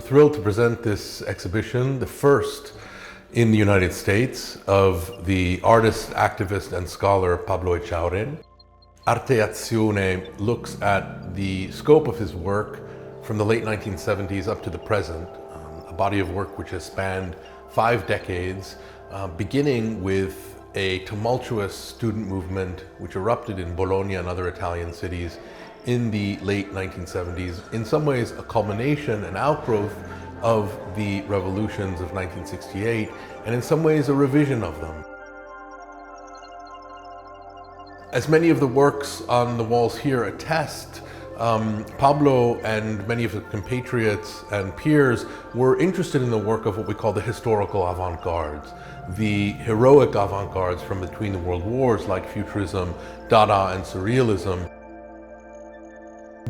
thrilled to present this exhibition, the first in the United States, of the artist, activist, and scholar Pablo Echaurren. Arte-Azione looks at the scope of his work from the late 1970s up to the present, a body of work which has spanned 5 decades, beginning with a tumultuous student movement which erupted in Bologna and other Italian cities in the late 1970s, in some ways a culmination, an outgrowth of the revolutions of 1968, and in some ways a revision of them. As many of the works on the walls here attest, Pablo and many of his compatriots and peers were interested in the work of what we call the historical avant-gardes, the heroic avant-gardes from between the world wars like Futurism, Dada, and Surrealism.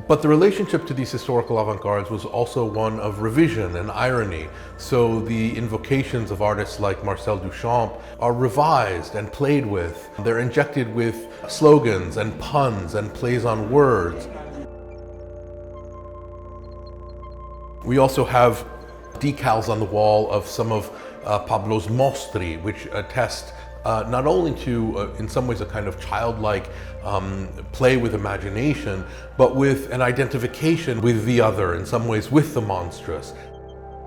But the relationship to these historical avant-gardes was also one of revision and irony. So the invocations of artists like Marcel Duchamp are revised and played with. They're injected with slogans and puns and plays on words. We also have decals on the wall of some of Pablo's mostri, which attest not only to, in some ways, a kind of childlike play with imagination, but with an identification with the other, in some ways with the monstrous.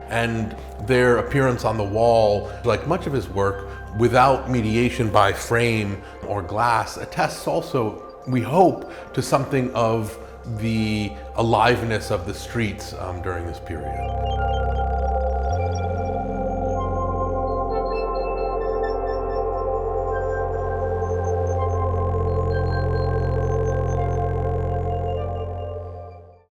And their appearance on the wall, like much of his work, without mediation by frame or glass, attests also, we hope, to something of the aliveness of the streets during this period.